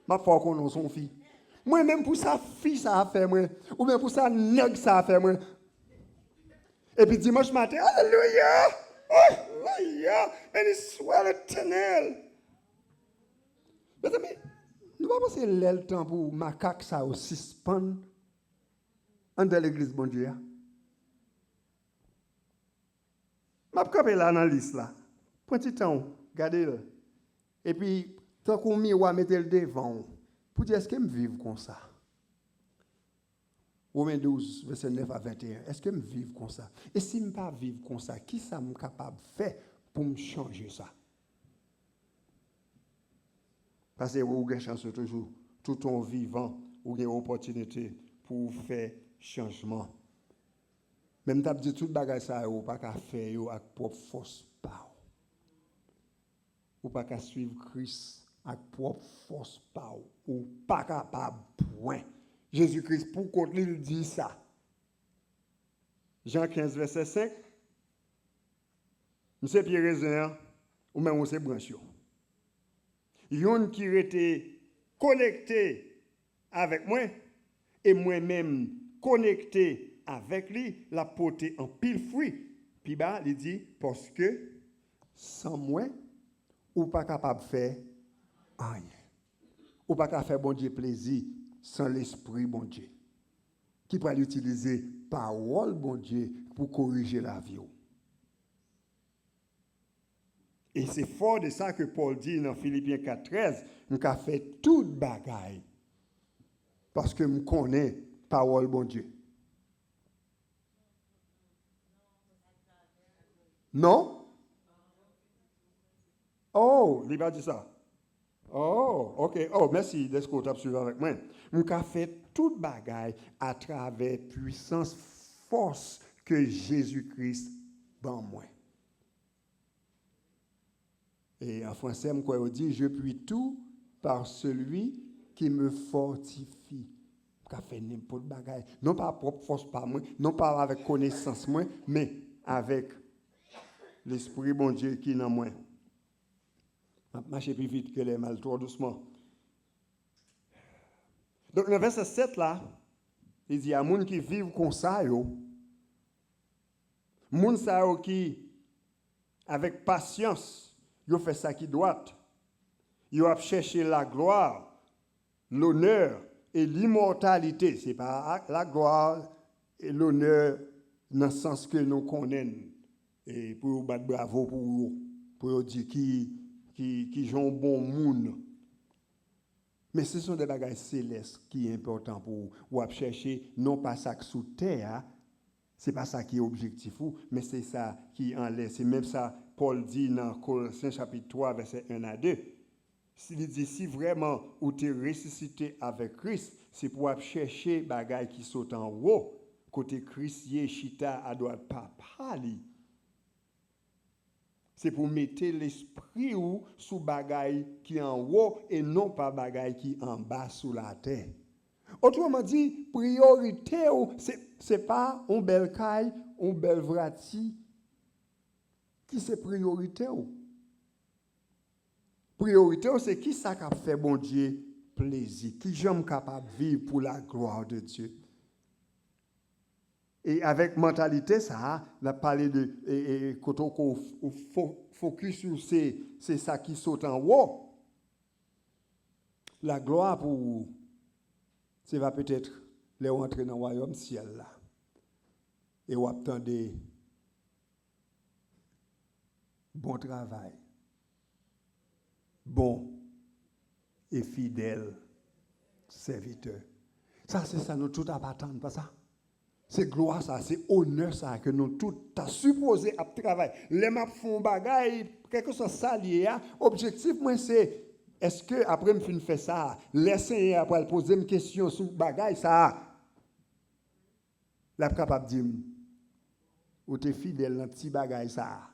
ma foi qu'on son fille. Moi-même pour sa fille, ça a fait moi. Ou bien pour sa nègre, ça a fait moi. Et puis dimanche matin, alléluia! Alléluia! il soit l'éternel. Mais nous ne pensons pas le temps pour macaque ça aussi suspendre dans l'église, bon Dieu. Je vais camper là dans la liste. Prends un petit temps, regardez-le. Et puis, tant qu'on miroir, mettez le devant. Pour dire, est-ce que je vive comme ça? Romains 12, verset 9 à 21. Est-ce que je vive comme ça? Et si je ne pas vivre comme ça, qui ça me capable de faire pour me changer ça? Parce que vous avez chance toujours, tout en vivant, vous avez une opportunité pour faire changement. Même si vous dit tout bagage ça, vous pas qu'à faire avec propre force pas. Vous pas qu'à suivre Christ avec propre force pas. Ou pas capable point. Jésus-Christ pour contre lui dit ça. Jean 15 verset 5. Monsieur Pierre raisin ou même c'est branche. Yon qui était connecté avec moi et moi-même connecté avec lui, la porter en pile fruit. Puis bah, il dit parce que sans moi ou pas capable de faire rien. Ou pas capable de faire bon Dieu plaisir sans l'esprit bon Dieu. Qui peut utiliser parole bon Dieu pour corriger la vie. Et c'est fort de ça que Paul dit dans Philippiens 4:13, nous avons fait toute bagaille parce que nous connaissons parole bon Dieu. Non? Oh, il va dire ça. Oh, ok. Oh, merci d'être tu as suivi avec moi. Nous avons fait toute bagaille à travers puissance, force que Jésus-Christ dans moi. Et en français, on dit, je puis tout par celui qui me fortifie. Je fait n'importe quoi. Non pas propre force par moi, non pas avec connaissance moi, mais avec l'Esprit bon Dieu qui est dans moi. Je marche plus vite que les mal, trop doucement. Donc, dans le verset 7 là, il dit, il y a des gens qui vivent comme ça, des gens qui, avec patience, ils font ça qui doit. Ils ont cherché la gloire, l'honneur et l'immortalité. Ce n'est pas la gloire et l'honneur dans le sens que nous connaissons. Et pour battre bravo pour dire qui sont bon monde. Mais ce sont des bagages célestes qui sont importants pour vous chercher, non pas ça sous terre, ce n'est pas ça qui est objectif, mais c'est ça qui en l'air. C'est même ça, Paul dit dans Colossiens chapitre 3, verset 1 à 2. Il dit, si vraiment vous êtes ressuscité avec Christ, c'est pour chercher des bagages qui sont en haut, côté Christ, Yeshita, à droite, papa. C'est pour mettre l'esprit sous bagaille qui en haut et non pas bagaille qui en bas sous la terre. Autrement dit, priorité, ce n'est pas un bel caille, un bel vrati qui c'est priorité. Priorité, c'est qui ça qui a fait bon Dieu plaisir, qui j'aime capable de vivre pour la gloire de Dieu. Et avec mentalité, ça, on a parlé de quand on focus sur c'est ça qui saute en haut. La gloire pour ça va peut-être les rentrer dans le royaume ciel là. Et on attendez bon travail, bon et fidèle serviteur. Ça, c'est ça, nous tout attendre, pas ça? C'est gloire ça, c'est honneur ça que nous tous t'as supposé à travailler. Les maps font bagaille, quelque chose ça lié. Objectif moi c'est est-ce que après me fin faire ça, laisser après poser une question sur bagaille ça. La capable dire ou t'es fidèle dans petit bagaille ça.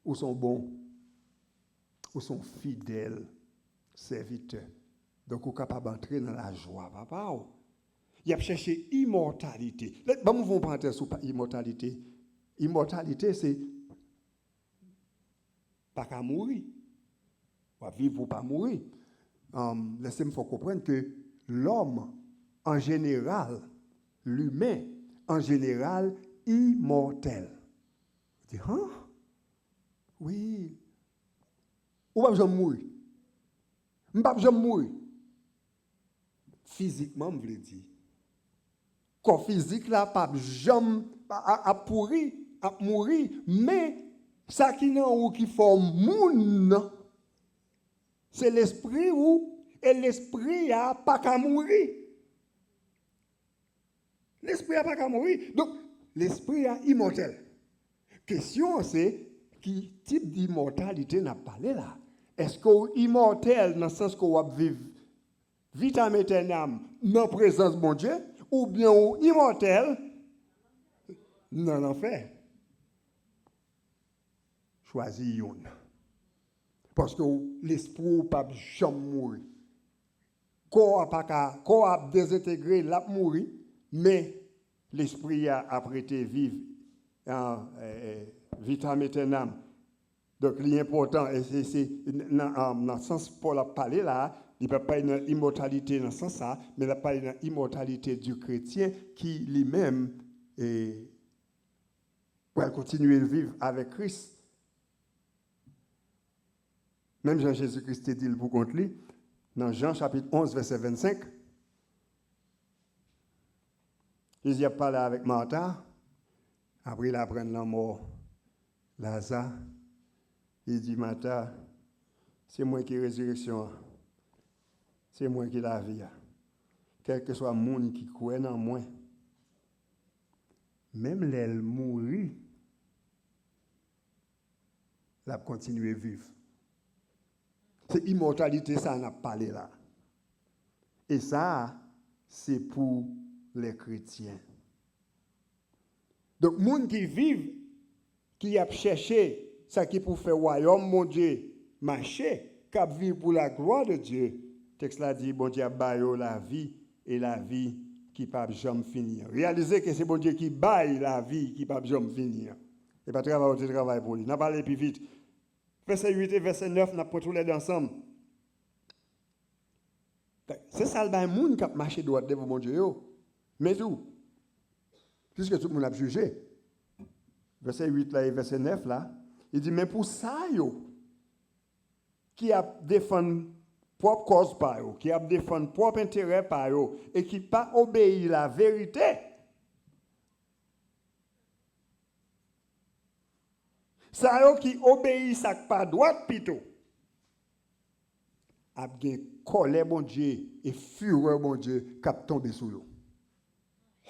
Ou sont bons ou sont fidèles serviteurs. Donc ou capable d'entrer dans la joie papa. Il a cherché immortalité. Nous allons prendre sur immortalité. Immortalité, c'est pas qu'à mourir. On va vivre pour pas mourir. Laissez-moi comprendre que l'homme, en général, l'humain, en général, immortel. Je dis, hein? Oui. Ou pas jamais mourir? Je ne pas jamais mourir. Physiquement, je veux dire. Corps physique là, pas jamais à pourrir, à mourir, mais ça qui n'a ou qui forme moun, c'est l'esprit ou et l'esprit a pas qu'à mourir. L'esprit a pas qu'à mourir. Donc l'esprit est immortel. Question c'est qui type d'immortalité n'a parlé là? Est-ce qu'on est immortel dans le sens qu'on va vivre vitam aeternam dans la présence de mon Dieu, ou bien on est immortel dans l'enfer? Choisis une. Parce que l'esprit n'est pas jamais mourir. Corps a désintégré, l'a mourir, mais l'esprit a prêté vivre vitam aeternam. Donc, l'important, et c'est dans le sens Paul a parlé là, il ne peut pas une immortalité dans ce sens-là, mais il n'a pas une immortalité du chrétien qui lui-même va continuer de vivre avec Christ. Même Jean-Jésus-Christ dit pour contre lui, dans Jean chapitre 11, verset 25, il a parlé avec Martha, après il apprend la mort Lazare. Il dit, Martha, c'est moi qui est résurrection, c'est moi qui est la vie. Quel que soit le monde qui croit en moi, même l'elle mourir, elle continue à vivre. C'est immortalité, ça, on a parlé là. Et ça, c'est pour les chrétiens. Donc, les gens qui vivent, qui a cherché ça qui pour faire royaume, mon Dieu, marcher, qui vivre pour la gloire de Dieu. Le texte là dit, bon Dieu a baillé la vie et la vie qui ne peut jamais finir. Réalisez que c'est bon Dieu qui baille la vie qui ne peut jamais finir. Et pas travail pour lui. On a parlé plus vite. Verset 8 et verset 9, on a pris tous les deux ensemble. C'est ça le bail monde qui a marché droit devant mon Dieu. Mais tout. Puisque tout le monde a jugé. Verset 8 là et verset 9 là. Il dit, mais pour ça, qui a défendu propre cause par eux, qui a défendu propre intérêt par eux, et qui n'a pas obéi la vérité, ça qui obéit ça pas droit plutôt, a bien colère bon Dieu et fureur bon Dieu qui a tombé sous l'eau.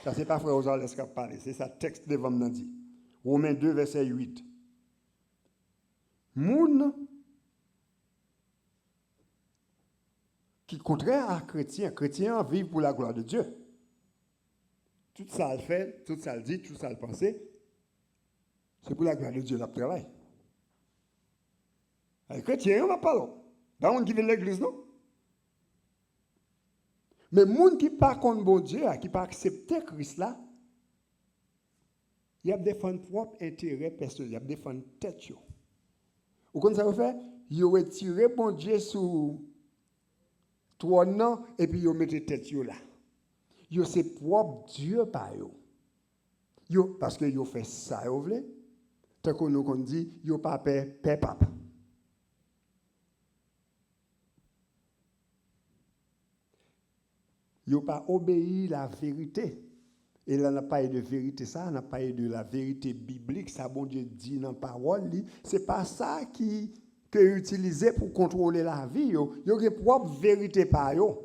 Ça c'est pas frère Osales qui a parlé, c'est ça texte devant nous dit. Romains 2 verset 8. Moun qui contraire à chrétien vivent pour la gloire de Dieu. Tout ça le fait, tout ça le dit, tout ça le pense, c'est pour la gloire de Dieu le travail. Les chrétiens, on va pas là. Pas on qui vient de l'église, non? Mais moun qui pas contre bon Dieu, qui pas accepter Christ là, il a défendu propre intérêt personnel, il a défendu tête. Vous connaissez ça vous fait? Il a retiré bon Dieu sous trois noms et puis il a mis tête là. Il a ses propres Dieu par eux. Parce que il a fait ça, vous voulez? Tant qu'on nous dit, il a pas paix papa. Il n'a pas obéi la vérité. Et là, on n'a pas eu de vérité, ça, on n'a pas eu de la vérité biblique, ça, bon Dieu dit dans la parole, ce n'est pas ça qui est utilisé pour contrôler la vie. Il y a une propre vérité par eux.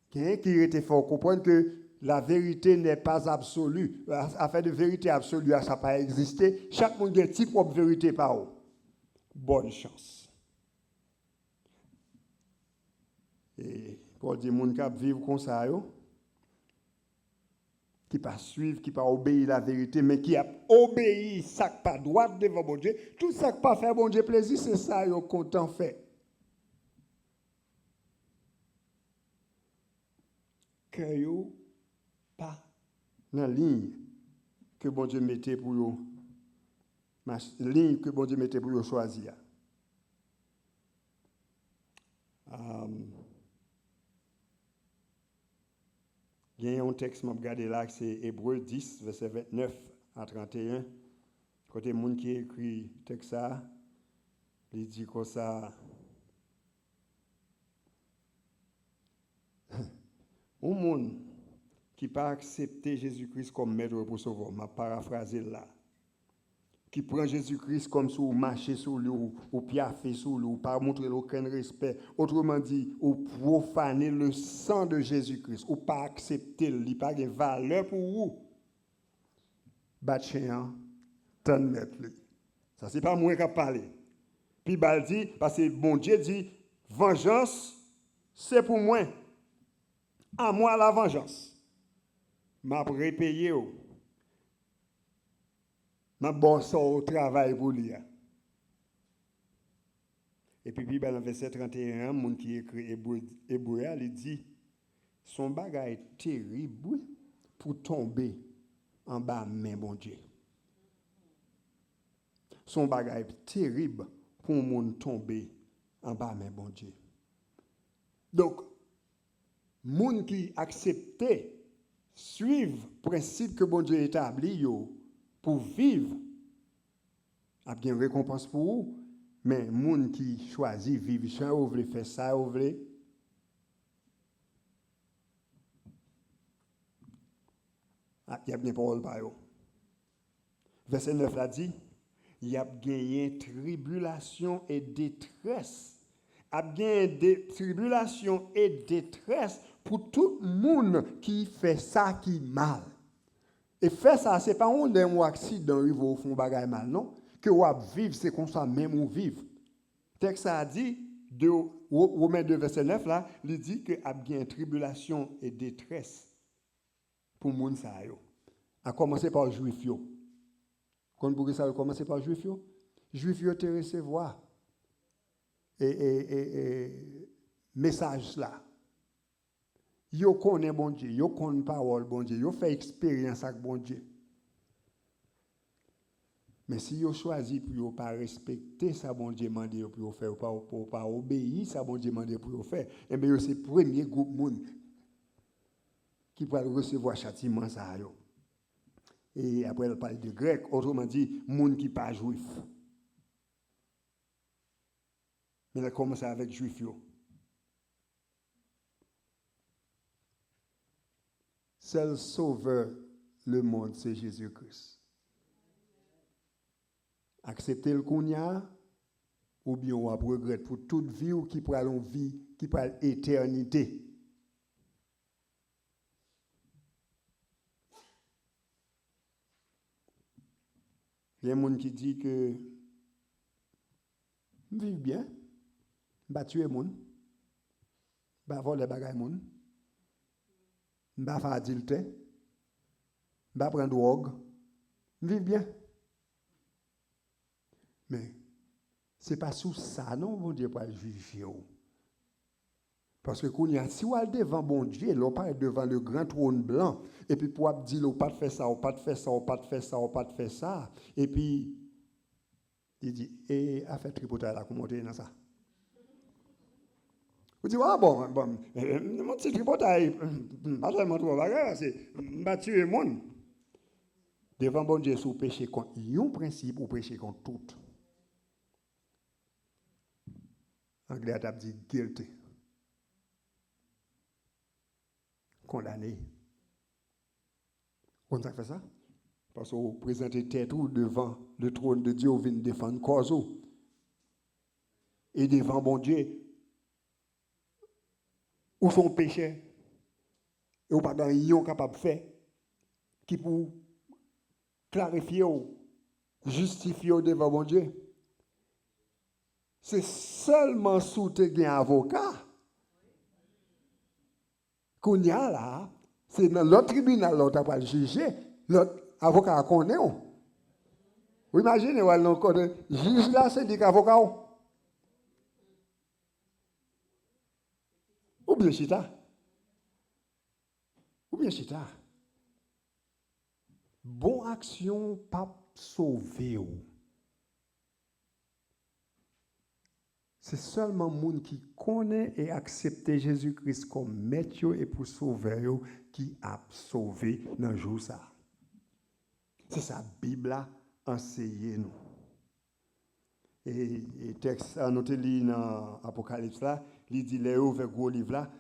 Qui était fort comprendre que la vérité n'est pas absolue. Afin de vérité absolue, ça n'a pas existé. Chaque monde a une propre vérité par eux. Bonne chance. Et pour dire, les gens qui vivent comme ça, qui pas suivre, qui pas obéir la vérité, mais qui a obéi, ça qui pas droit devant bon Dieu, tout ça qui pas faire bon Dieu plaisir, c'est ça yo content fait. Que yo pas dans la ligne que bon Dieu mettait pour yo, ligne que bon Dieu mettait pour yo choisir. Il y a un texte que je regarde là, c'est Hébreux 10, verset 29 à 31. Côté monde qui écrit texte ça, il dit comme ça. Un monde qui n'a pas accepté Jésus-Christ comme maître pour sauveur, m'a paraphrasé là, qui prend Jésus-Christ comme si vous marchez sur lui, ou piaffer sur lui, ou pas montrer aucun respect. Autrement dit, ou profaner le sang de Jésus-Christ, ou pas accepter, il n'y a pas de valeur pour vous. Batchien, tant mettre lui. Ça, c'est pas moi qui parle. Puis, il dit, parce que bon Dieu dit, vengeance, c'est pour moi. À moi la vengeance. M'a repayé. M'a bossé au travail pour lui. Et puis, dans le verset 31, mon qui écrit Hébreu, il dit, son bagage est terrible pour tomber en bas main bon Dieu. Son bagage est terrible pour un monde tomber en bas main bon Dieu. Donc, moun qui acceptait suivre le principe que bon Dieu établi pour vivre, a bien récompense pour vous, mais moun qui choisit vivre sans ou veut faire ça ou veut, il y a bien parole par eux. Verset 9 là dit, il y a gagné tribulation et détresse. Il y a gagné tribulation et détresse pour tout le monde qui fait ça qui mal. Et faire ça, ce n'est pas un accident qui va au fond bagaille mal, non? Que vous vivre, c'est comme ça même ou vivre. Le texte a dit, Romains 2, verset 9, là, il dit qu'il y a bien tribulation et détresse pour le monde. A commencer par les Juifs. Quand vous ça a commencé par les Juifs, les Juifs te recevoir et message là. Yo connaît bon Dieu, yo connaît parole bon Dieu, yo fait expérience avec bon Dieu. Mais si yo choisi pour pas respecter ça bon Dieu mandé pour faire pour pas obéir ça bon Dieu mandé pour faire, et bien c'est le premier groupe monde qui va recevoir châtiment ça yo. Et après elle parle de grec, autrement dit monde qui pas juif. Mais elle commence avec juif yo. Seul sauveur le monde, c'est Jésus-Christ. Accepter le kounya, ou bien on va regretter pour toute vie ou qui pourra une vie, qui pourra l'éternité. Il y a des gens qui disent que vivre bien, va tuer les gens, va voler les bagages les gens, va faire adultère, va prendre drogue, vivre bien. Mais ce n'est pas sous ça, non, bon Dieu, pour juger. Parce que si on est devant bon Dieu, on parle devant le grand trône blanc, et puis pour dire, on pas de faire ça, on pas de faire ça, on pas de faire ça, on pas de faire ça, et puis il dit, et a fait tripotage là, comment on dans ça? Vous dites, ah bon, mon petit tripotage, pas tellement trop bagarre, c'est battu le monde. Devant bon Dieu, si vous péchez contre un principe, vous péchez contre tout. Anglais a dit guilty. Condamné. Comment ça fait ça? Parce que vous présentez tête devant le trône de Dieu, vous venez défendre cause. Et devant bon Dieu, où sont péchés? Et vous pas dans yon capable de faire qui pour clarifier ou justifier devant bon Dieu. C'est seulement sous tes avocat qu'on y a là, c'est dans l'autre tribunal là, tu vas le juger, l'autre avocat connaît. Vous imaginez, le juge là, c'est dit avocat. Ou bien chita. Ou bien chita. Bon action, pas sauver. C'est seulement le monde qui connaît et accepte Jésus-Christ comme maître et pour sauver qui a sauvé dans le jour ça. C'est ça, la Bible enseigner nous. Et texte à noter dans l'Apocalypse là, il dit les ouvert gros livre là,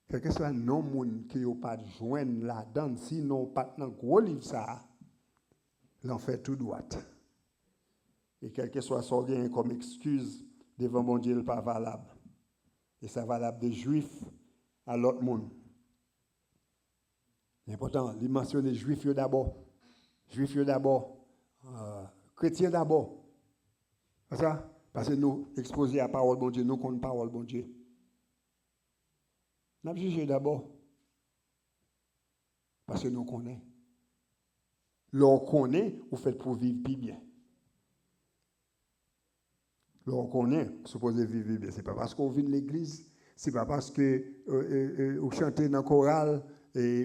quel que soit non monde qui n'a pas joindre là-dedans, sinon pas dans gros livre ça, l'en fait tout droit. Et quel que soit son gain comme excuse devant mon Dieu, il n'est pas valable. Et ça valable des juifs à l'autre monde. C'est important, il mentionne les juifs d'abord. Juifs d'abord. Chrétiens d'abord. C'est ça? Parce que nous exposés à la parole de bon Dieu, nous connaissons la parole de bon Dieu. Nous jugé d'abord. Parce que nous connaissons. L'on connaît, vous faites pour vivre plus bien. L'on connaît, supposé vivre bien. Ce n'est pas parce qu'on vit de l'église, ce n'est pas parce que vous chantez dans le choral,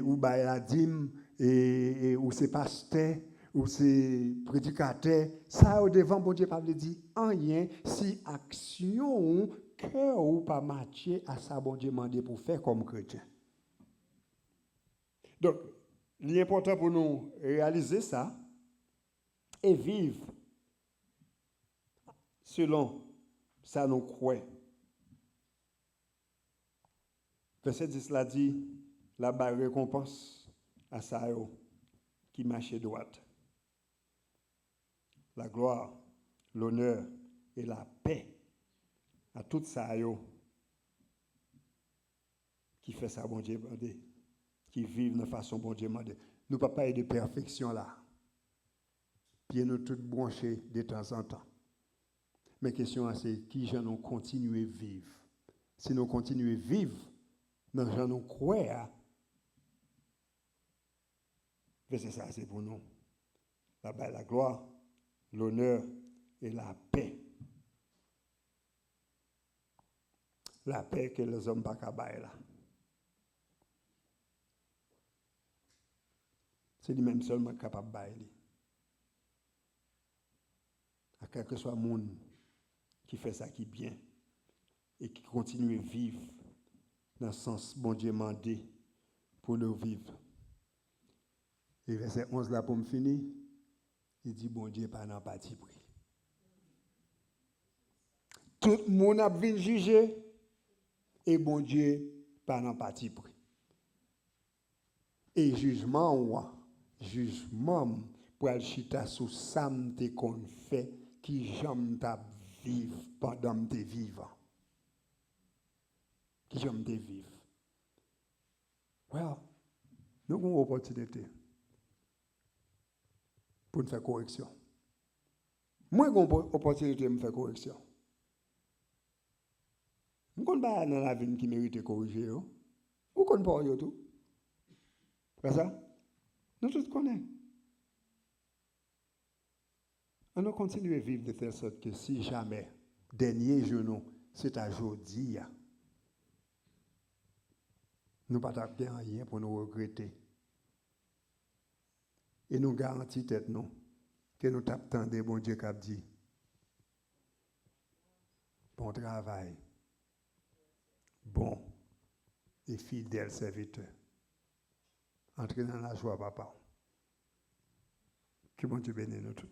ou baillez la dîme, ou c'est pasteur, ou c'est prédicateur. Ça, au devant, bon Dieu, pas le dit rien si action, cœur ou pas matché à ça, bon Dieu, demandé pour faire comme chrétien. Donc, l'important pour nous réaliser ça et vivre selon ça nous croit. Verset 10 là dit, la récompense à ça qui marche droite. La gloire, l'honneur et la paix à tout ça qui fait ça bon Dieu demandé, qui vivent de façon bon Dieu demandé. Nous ne pouvons pas être de perfection là. Puis nous tous branchés de temps en temps. Mais la question c'est qui j'en nous continuer à vivre. Si nous continuons à vivre, nous j'en nous croire. C'est ça, c'est pour nous. La gloire, l'honneur et la paix. La paix que les hommes ne peuvent pas bailler là. C'est lui-même seulement capable de bailler. À quel que soit le monde qui fait ça qui est bien et qui continue à vivre dans le sens bon Dieu mandé pour nous vivre. Et verset 11 là pour me finir, il dit bon Dieu pas dans parti pris. Tout le monde a vu juger et bon Dieu pas dans parti pris. Et jugement pour aller chita sous ça m'te qu'on fait qui j'aime ta vivre pendant m'te vivant. Qui j'aime te vivre. Well, nous avons une opportunité pour nous faire correction. Moi, j'ai une opportunité de me faire correction. Je ne connais pas dans la vie qui mérite de corriger. Vous ne connaissez pas tout. C'est ça? Nous tous connaissons. On continue à vivre de telle sorte que si jamais, dernier jour, c'est aujourd'hui, nous ne pouvons pas faire rien pour nous regretter. Et nous garantissons tête nous que nous tapons des bon Dieu qui a dit bon travail, bon et fidèle serviteur. Entrez dans la joie, papa. Que bon Dieu bénisse nous tous.